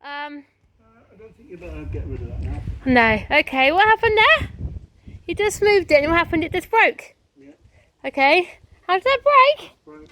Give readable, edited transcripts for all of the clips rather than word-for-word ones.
I don't think you better get rid of that now. No. Okay, what happened there? You just moved it and what happened? It just broke? Yeah. Okay. How did that break? Broke.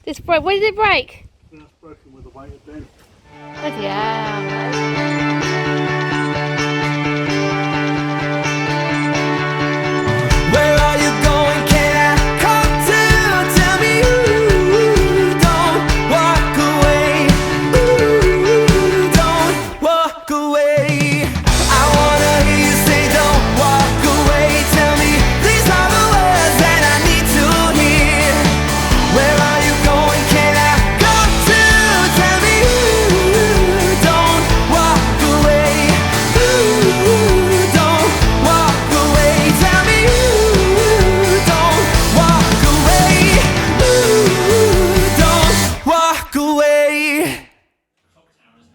This broke. When did it break? That's broken with the weight of Ben. Bloody hell. Where are you going? Can I come to? Tell me you don't walk away. Ooh, don't walk away. I wanna hear you say don't walk away. Tell me these are the words that I need to hear. Where are you going? Can I come to? Tell me you don't walk away. Ooh, don't walk away. Tell me you don't walk away. Ooh, don't walk away.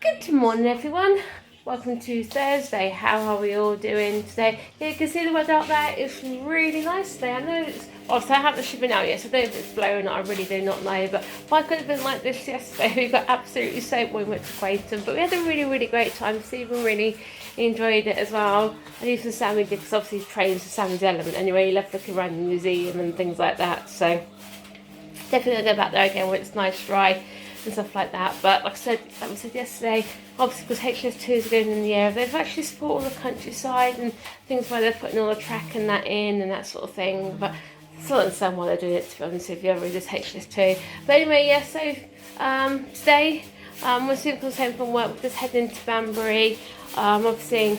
Good morning, everyone. Welcome to Thursday. How are we all doing today? Yeah, you can see the weather out there. It's really nice today. I know it's... Obviously, I haven't been out yet, so I don't know if it's blowing or not. I really do not know. But if I could have been like this yesterday, we got absolutely soaked when we went to Quayton. But we had a really, really great time. Stephen really enjoyed it as well. And even Sammy did, because obviously he trains for Sammy's Element. Anyway, he loved looking around the museum and things like that. So definitely gonna go back there again when it's nice, dry and stuff like that. But like we said yesterday, obviously because HS2 is going in the air, they've actually sport all the countryside and things where they're putting all the track and that in and that sort of thing. But I still don't understand why they're doing it, to be honest with you. I really just HS2. But anyway, yeah, so today we're soon comes home from work. We're just heading to Banbury. Obviously,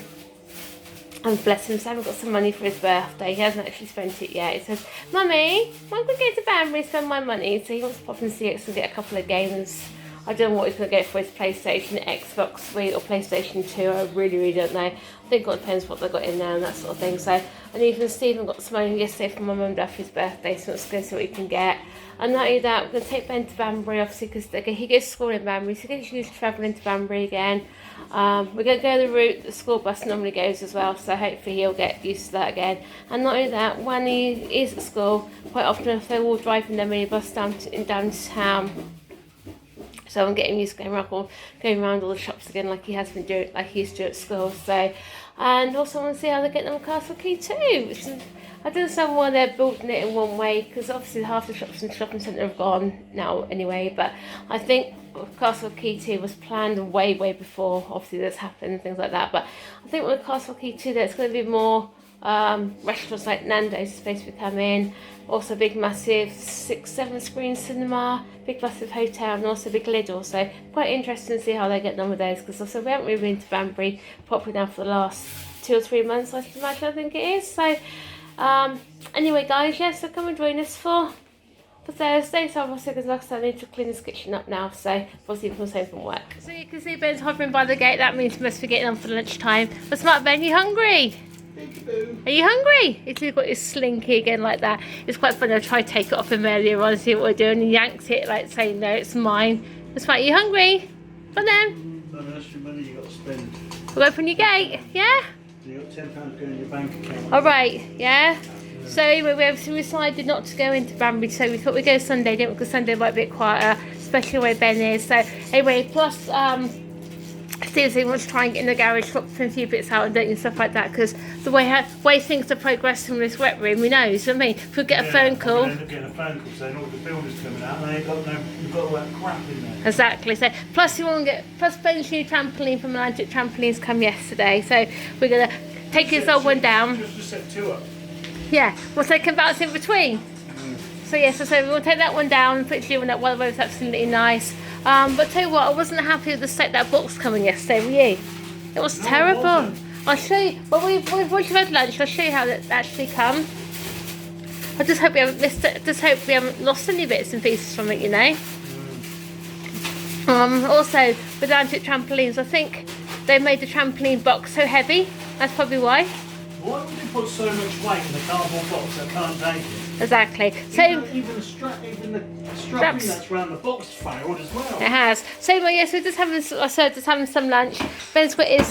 and bless him, Sam got some money for his birthday. He hasn't actually spent it yet. He says, Mummy, I'm going to go to Banbury and spend my money. So he wants to pop in CX and get a couple of games. I don't know what he's going to get for his PlayStation, Xbox 3 or PlayStation 2. I really don't know. I think it depends what they've got in there and that sort of thing. So, and even Stephen got some money yesterday from my mum and dad for his birthday. So let's go see what he can get. And not only that, we're going to take Ben to Banbury, obviously, because he goes to school in Banbury. So he's used to travelling to Banbury again. We're going to go the route the school bus normally goes as well, so hopefully he'll get used to that again. And not only that, when he is at school, quite often if they're all driving their minibus down to town, so I'm getting used to going around all the shops again like he has been doing, like he used to do at school. So, and also I want to see how they're getting on Castle Key too, which is, I don't understand why they're building it in one way, because obviously half the shops in the shopping centre have gone now anyway, but I think Castle Key 2 was planned way before obviously this happened and things like that. But I think with Castle Key 2 there's going to be more restaurants like Nando's is supposed to be coming, also big massive 6-7 screen cinema, big massive hotel, and also big Lidl. So quite interesting to see how they're getting on with those, because also we haven't really been to Banbury properly now for the last 2 or 3 months, I think it is. So anyway guys, yeah, so come and join us for Thursday. So obviously, because like I said, I need to clean this kitchen up now, so obviously he comes home from work. So you can see Ben's hovering by the gate. That means he must be getting on for lunchtime. But smart Ben, you hungry? Are you hungry? He's got his slinky again like that. It's quite funny. I tried to take it off him earlier on, see what we're doing, and he yanked it like saying no, it's mine. That's right, you hungry? Come on then. That's your money you got to spend. We'll open your gate, yeah? You got £10 going in your bank account. Alright, yeah? So anyway, we obviously decided not to go into Banbury, so we thought we'd go Sunday, didn't we? Because Sunday might be a bit quieter, especially where Ben is. So anyway, plus Steve wants to try and get in the garage, swap a few bits out and stuff like that, because the way things are progressing with this wet room, we know, so I mean, if we get a phone call. End up getting a phone call saying all the builders coming out and they ain't got you've got all that crap in there. Exactly. So plus Ben's new trampoline from Atlantic Trampolines come yesterday, so we're gonna take his old one down. Just set 2 up. Yeah, we'll take a bounce in between. So yes, so we'll take that one down and put you on that one. The road's absolutely nice. But tell you what, I wasn't happy with the state that box coming yesterday, were you? It was terrible. I'll show you. Well, once you've had lunch, I'll show you how that actually come. I just hope we haven't missed it. Just hope we haven't lost any bits and pieces from it, you know. Also, with Atlantic Trampolines, I think they made the trampoline box so heavy. That's probably why. Why would you put so much weight in a cardboard box that can't take it? Exactly. So even the strapping that's around the box failed as well. It has. So yeah, so just having some lunch. Ben's got his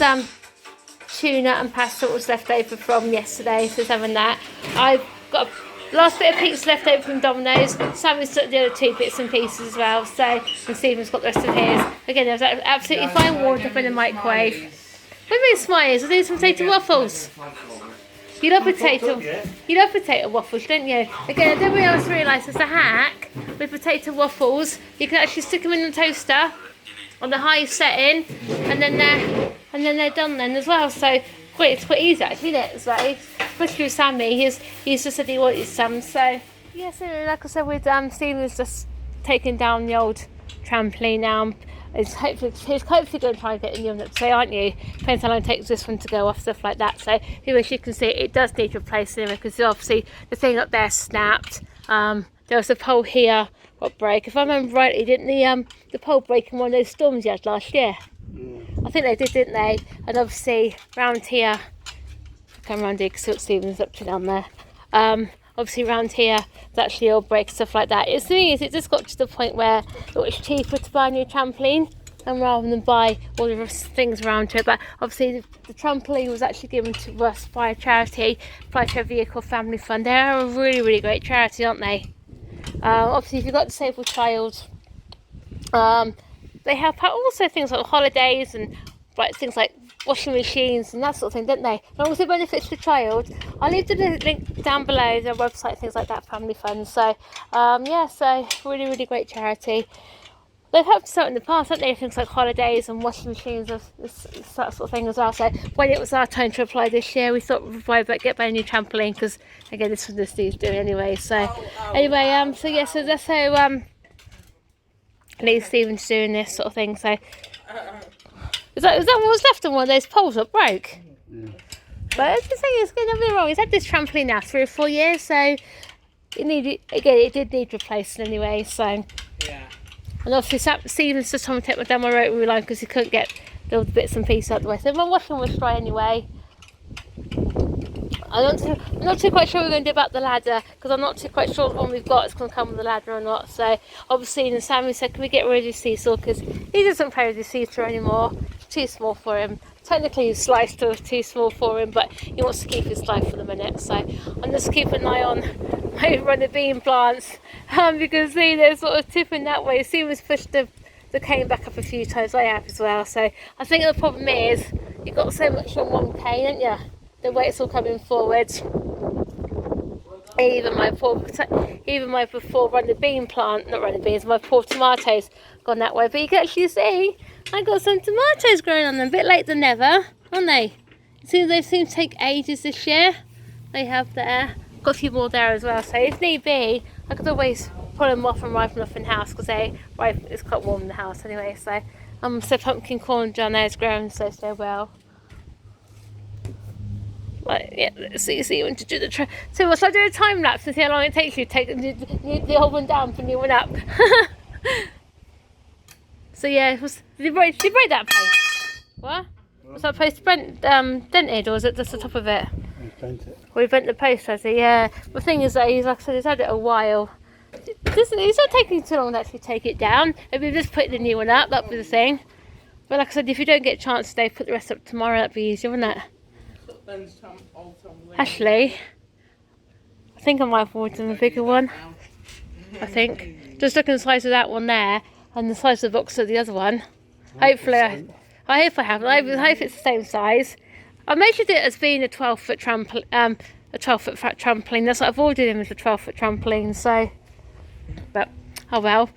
tuna and pasta that was left over from yesterday, so he's having that. I've got last bit of pizza left over from Domino's. Sammy's took the other 2 bits and pieces as well, so, and Stephen's got the rest of his. Again, there's absolutely fine warmed up in the microwave. What do you mean smileys? I'll do some potato waffles. You love potato waffles, don't you? Again, I don't really else realise there's a hack with potato waffles. You can actually stick them in the toaster on the high setting, and then they're done then as well. So it's quite easy actually, isn't it? So especially with Sammy, he's just said he wanted some. So yeah, so like I said, with Stephen's just taking down the old trampoline now. He's hopefully going to try and get in the oven today, aren't you? Depends how long it takes this one to go off, stuff like that. So here, as you can see, it does need replacing because obviously the thing up there snapped. There was a pole here got break. If I remember rightly, didn't the pole break in one of those storms you had last year? I think they did, didn't they? And obviously round here, come around here because it's Stephen's up to down there. Obviously around here, it's actually all break, stuff like that. It's the thing is, it just got to the point where it was cheaper to buy a new trampoline and rather than buy all the things around it. But obviously the trampoline was actually given to us by a charity, by a vehicle family fund. They are a really, really great charity, aren't they? Obviously if you've got a disabled child, they help out also things like holidays and like things like washing machines and that sort of thing, don't they? And also benefits the child. I'll leave the link down below, their website, things like that, family fund. So yeah, so really, really great charity. They've helped us out in the past, haven't they? Things like holidays and washing machines, that sort of thing as well. So when it was our time to apply this year, we thought we'd get a new trampoline because again, this was the Steve's doing anyway. So anyway, so yeah, so that's how Lee Stephen's doing this sort of thing. So is that what was left on one of those poles that broke? Yeah. But the thing is, don't get me wrong, he's had this trampoline now 3 or 4 years, so it did need replacing anyway. So yeah. And obviously Stephen's just trying to take down my rotary line because he couldn't get the bits and pieces out of the way. So my washing was dry anyway. I'm not too quite sure what we're going to do about the ladder because I'm not too quite sure the one we've got is going to come with the ladder or not. So obviously, and Sammy said, can we get rid of the seesaw because he doesn't play with the seesaw anymore. It's too small for him. Technically his slide still is too small for him, but he wants to keep his slide for the minute. So I'm just keeping an eye on the bean plants because see they're sort of tipping that way. Stephen's pushed the cane back up a few times, I have as well. So I think the problem is you've got so much on one cane, haven't you? The weight's all coming forward. Even my poor my poor tomatoes gone that way. But you can actually see I got some tomatoes growing on them, a bit late than ever, aren't they? They seem to take ages this year. They have there. Got a few more there as well. So if need be, I could always pull them off and ripen off in the house because it's quite warm in the house anyway. So so pumpkin corn down there is growing so well. Like, yeah, let's see you want to do the so we'll start doing a time lapse and see how long it takes you to take the old one down for the new one up. So yeah, did you break that post? What? Was that post dented or was it just the top of it? Bent it. Well, he bent the post, has he? Yeah. The thing is that like I said, he's had it a while. It's not taking too long to actually take it down. If we just put the new one up, that'd be the thing. But like I said, if you don't get a chance today, put the rest up tomorrow, that'd be easier, wouldn't it? Actually, I think I might have ordered a bigger one. I think. Just looking at the size of that one there and the size of the box of the other one. Hopefully, I hope I have. I hope it's the same size. I measured it as being a 12-foot trampoline. A 12-foot trampoline. That's what I've ordered him as a 12-foot trampoline. So, but oh well.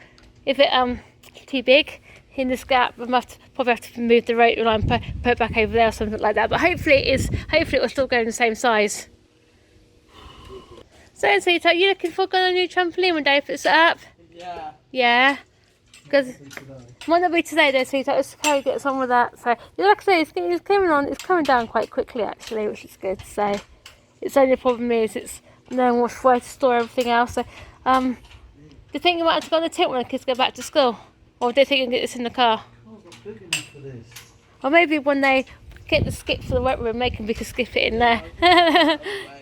If it's too big in this gap, I probably have to move the rotary line, put it back over there or something like that. But hopefully it will still go in the same size. So are you looking for a new trampoline one day if it's up? Yeah. Yeah. Because might not be today though, sweetheart. Let's probably get some of that. So like I say, it's coming down quite quickly actually, which is good. So it's only problem is it's knowing where to store everything else. So do you think you might have to go on the tip when the kids go back to school? Or do you think you can get this in the car? Oh, it's not big enough for this. Or maybe when they get the skip for the wet room, we can skip it in there.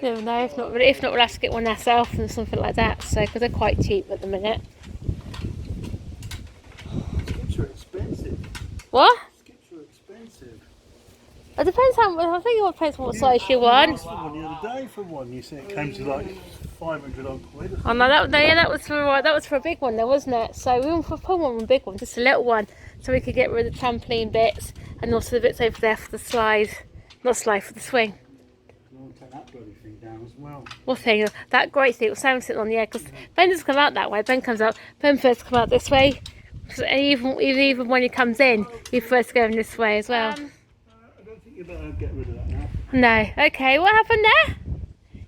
Never know. If not, we'll have to get one ourselves and something like that. So because they're quite cheap at the minute. Skips are expensive. What? Skips are expensive. It depends how. I think it depends on what size you want. asked for one the other day for one. You said it came to like 500 odd quid. Oh no, that was for a big one, though, wasn't it? So we went for a big one, just a little one, so we could get rid of the trampoline bits and also the bits over there for the slide, not slide for the swing. I'll take that bloody thing down as well. What thing? That great thing. Sam's sitting on the edge because Ben doesn't come out that way. Ben prefers to come out this way. And even when he comes in, he prefers to go in this way as well. I don't think you better get rid of that now. No. Okay. What happened there?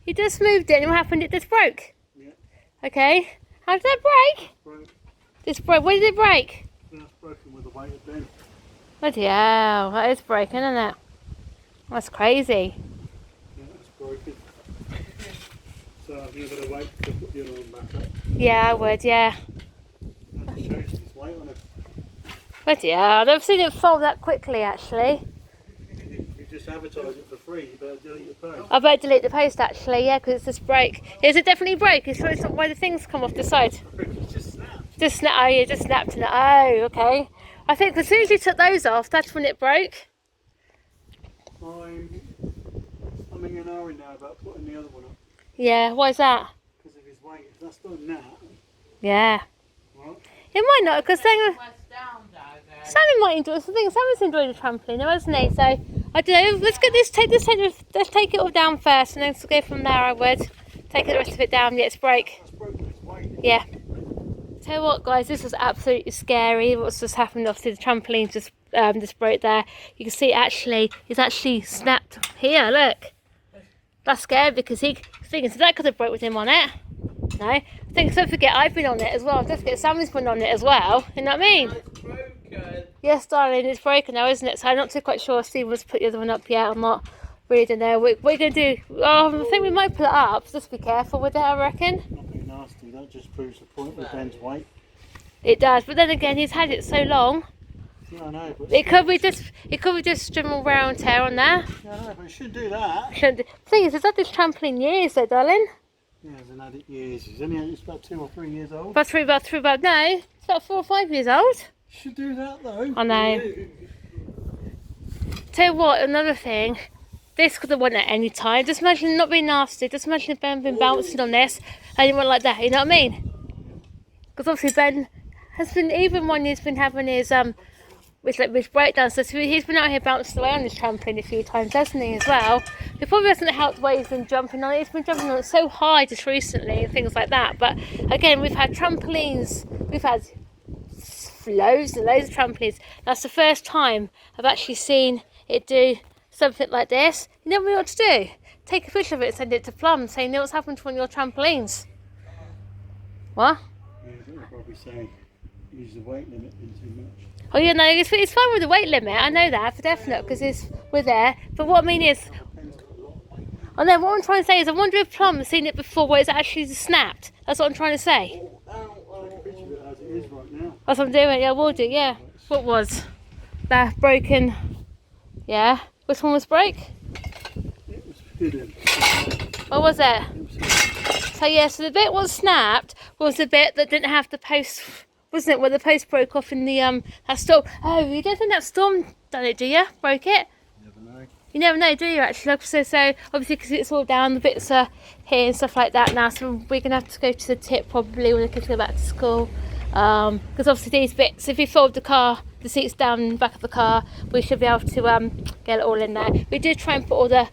You just moved it, and what happened? It just broke. Yeah. Okay. How did that break? Broke. This broke. When did it break? That's broken with the weight of Ben. Bloody hell, that is broken, isn't it? That's crazy. Yeah, that's broken. So you're going to wait to put the other one back up. Yeah, I would, yeah. That shows its weight on it. Bloody hell, I've never seen it fold that quickly, actually. You just advertise it for free, you better delete your post. I better delete the post, actually, yeah, because it's just broke. Is it definitely broke? It's not why the things come off the side. It just snapped. Just snap. Oh, yeah, just snapped in it. Oh, okay. I think as soon as you took those off, that's when it broke. I'm in an hurry now about putting the other one up. Yeah, why is that? Because of his weight. If that's done now, Yeah. right? It might not, because then Sammy might enjoy something. Sammy's enjoying the trampoline now, hasn't he? So I don't know. Let's take it all down first, and then go from there. I would take the rest of it down. Yeah, it's broke. That's broken its weight. Yeah. Tell you what, guys, this was absolutely scary. What's just happened? Obviously, the trampoline just broke there. You can see it's actually snapped here. Look, that's scary because he's thinking, so that could have broke with him on it. No, I think, don't forget, I've been on it as well. Don't forget, Sammy's been on it as well. You know what I mean? It's broken. Yes, darling, it's broken now, isn't it? So I'm not too quite sure if Stephen's put the other one up yet. I'm not really don't know. What are you going to do? I think we might put it up. Just be careful with it, I reckon. Nothing nasty. That just proves the point with Ben's weight. It does, but then again, he's had it so long. Yeah, I know. But It could be just general wear and tear on there. Yeah, I know, but it shouldn't do that. The thing is, he's had this trampoline years, though, darling. Yeah, he hasn't had it years. He's only it's about 2 or 3 years old. About 4 or 5 years old. Should do that though. I know. Tell you what, another thing. This could have won at any time. Just imagine it not being nasty. Just imagine if Ben had been bouncing on this and it went like that. You know what I mean? Because obviously Ben has been, even when he's been having his with breakdowns, so he's been out here bouncing away on this trampoline a few times, hasn't he, as well? It probably hasn't helped the way he's been jumping on it. He's been jumping on it so high just recently and things like that. But again, we've had trampolines, we've had loads and loads of trampolines. That's the first time I've actually seen it do something like this. You know what we ought to do? Take a picture of it and send it to Plum, saying, you know what's happened to one of your trampolines? What? Yeah, they'll probably say use the weight limit in too much. Oh yeah, no, it's fine with the weight limit. I know that for definite because we're there. But what I mean is, I know what I'm trying to say is, I wonder if Plum has seen it before where it's actually snapped. That's what I'm trying to say. Take a picture of it as it is right now. That's what I'm doing. Yeah, we'll do. Yeah. What was that broken? Yeah. Which one was broke? It was hidden. What was it? It was hidden. So yeah, so the bit was snapped was the bit that didn't have the post, wasn't it? Where the post broke off in the that storm. Oh, you don't think that storm done it, do you? Broke it? Never know. You never know, do you? Actually, so obviously because it's all down, the bits are here and stuff like that now. So we're gonna have to go to the tip probably when the kids go back to school. Because obviously these bits, if we fold the seats down in the back of the car, we should be able to get it all in there. We did try and put all the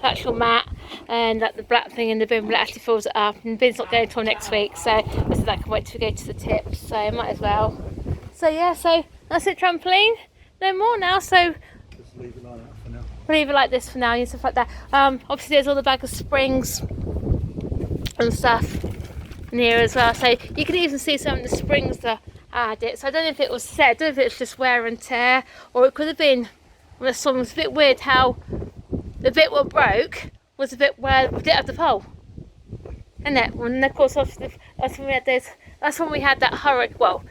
actual mat and like the black thing in the bin, but it actually fills it up, and the bin's not going until next week, so this is like, I wait till we go to the tip, so I might as well. So yeah, so that's it, trampoline, no more now, so Just leave it like that for now. we'll leave it like this for now and stuff like that. Obviously there's all the bag of springs and stuff in here as well, so you can even see some of the springs that had it. So I don't know if it was set, I don't know if it's just wear and tear, or it could have been, well, it's a bit weird how the bit what broke was the bit where we didn't have the pole, isn't it? And of course that's when we had that hurricane. Well,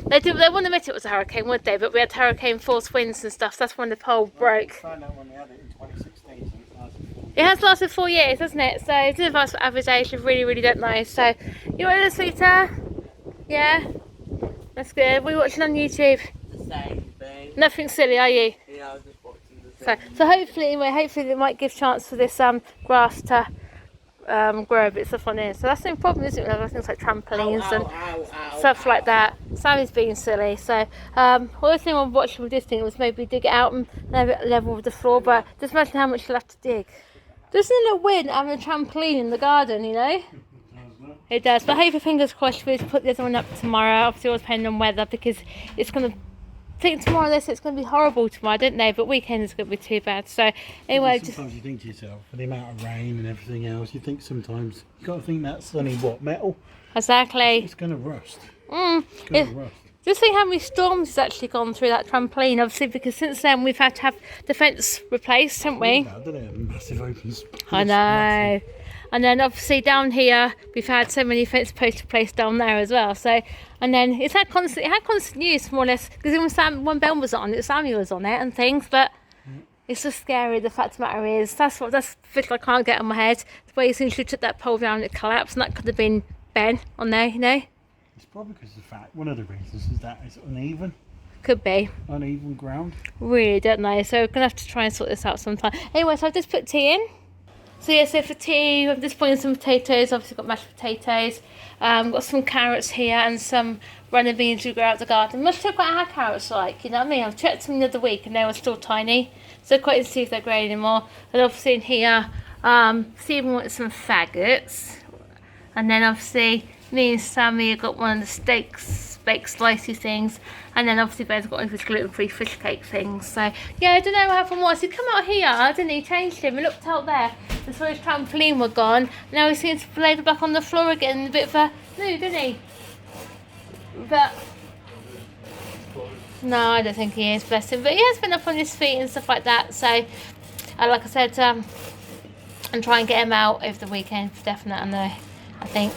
they wouldn't admit it was a hurricane, would they? But we had hurricane force winds and stuff, so that's when the pole broke. Found out when we had it in 2016, so it lasted 4 years. It has lasted 4 years, hasn't it? So it's advice for average age, I really don't know. So you want to sweeter? Yeah? That's good. What are you watching on YouTube? The same thing. Nothing silly, are you? Yeah, I was just watching the So hopefully, anyway, hopefully it might give chance for this grass to grow a bit stuff on here. So that's the problem, isn't it? Things like trampolines and stuff like that. Sammy's being silly. So the thing I'm watching with this thing was maybe dig it out and level with the floor. But just imagine how much you'll have to dig. Doesn't it win having a trampoline in the garden? You know. It does, but hopefully, fingers crossed, we'll put this one up tomorrow. Obviously, all depending on weather, because it's going to. I think tomorrow they said it's going to be horrible tomorrow, don't they? But weekend is going to be too bad. So anyway, sometimes you think to yourself, for the amount of rain and everything else, you think sometimes you got to think that's only what, metal. Exactly. It's going to rust. It's going to rust. Just think how many storms has actually gone through that trampoline, obviously, because since then we've had to have the fence replaced, haven't we? Massive opens. I know. Massive. And then obviously down here we've had so many fence posts replaced down there as well. So, and then it had constant use more or less, because when Ben was on it, Sammy was on it and things. But it's just scary. The fact of the matter is that's the thing I can't get on my head. The way he seems to took that pole down, it collapsed, and that could have been Ben on there, you know. It's probably because of the fact, one of the reasons is that it's uneven. Could be. Uneven ground. Really don't know. So we're going to have to try and sort this out sometime. Anyway, so I've just put tea in. So yeah, so for tea, I'm just putting some potatoes. Obviously got mashed potatoes. Got some carrots here and some running beans we grow out the garden. Must check what our carrots are like, you know what I mean? I've checked them the other week and they were still tiny. So quite to see if they're growing anymore. And obviously in here, Stephen wants some faggots. And then obviously me and Sammy have got one of the steaks, baked slicey things, and then obviously Ben's got one of his gluten-free fish cake things. So yeah, I don't know what happened was. He come out here, didn't he? Changed him. He looked out there and saw his trampoline were gone. Now he seems to lay back on the floor again, a bit of a mood, didn't he? But no, I don't think he is, bless him. But he has been up on his feet and stuff like that. So like I said, and try and get him out over the weekend for definite. I think.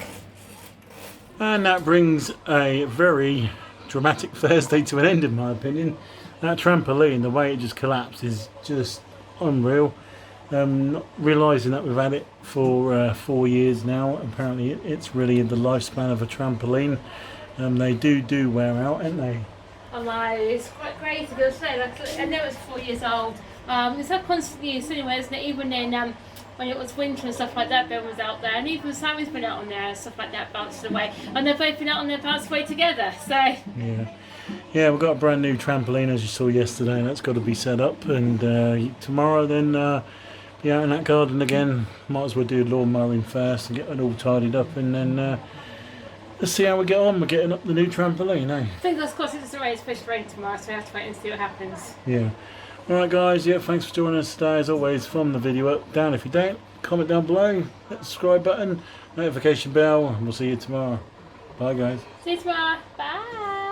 And that brings a very dramatic Thursday to an end, in my opinion. That trampoline, the way it just collapsed, is just unreal. Not realising that we've had it for 4 years now. Apparently it's really the lifespan of a trampoline. They do wear out, aren't they? I know, it's quite crazy to say. Like, I know it's 4 years old. It's had constant use anyway, isn't it? Even in when it was winter and stuff like that, Ben was out there, and even Sammy's been out on there and stuff like that, bouncing away, and they've both been out on there bouncing away together. So yeah, we've got a brand new trampoline as you saw yesterday, and that's got to be set up. And tomorrow, then be out in that garden again. Might as well do lawn mowing first and get it all tidied up, and then let's see how we get on. We're getting up the new trampoline, eh? Fingers crossed. It's already supposed to rain tomorrow, so we have to wait and see what happens. Yeah. Alright guys, yeah, thanks for joining us today. As always, thumb the video up, down if you don't, comment down below, hit the subscribe button, notification bell, and we'll see you tomorrow. Bye guys. See you tomorrow. Bye.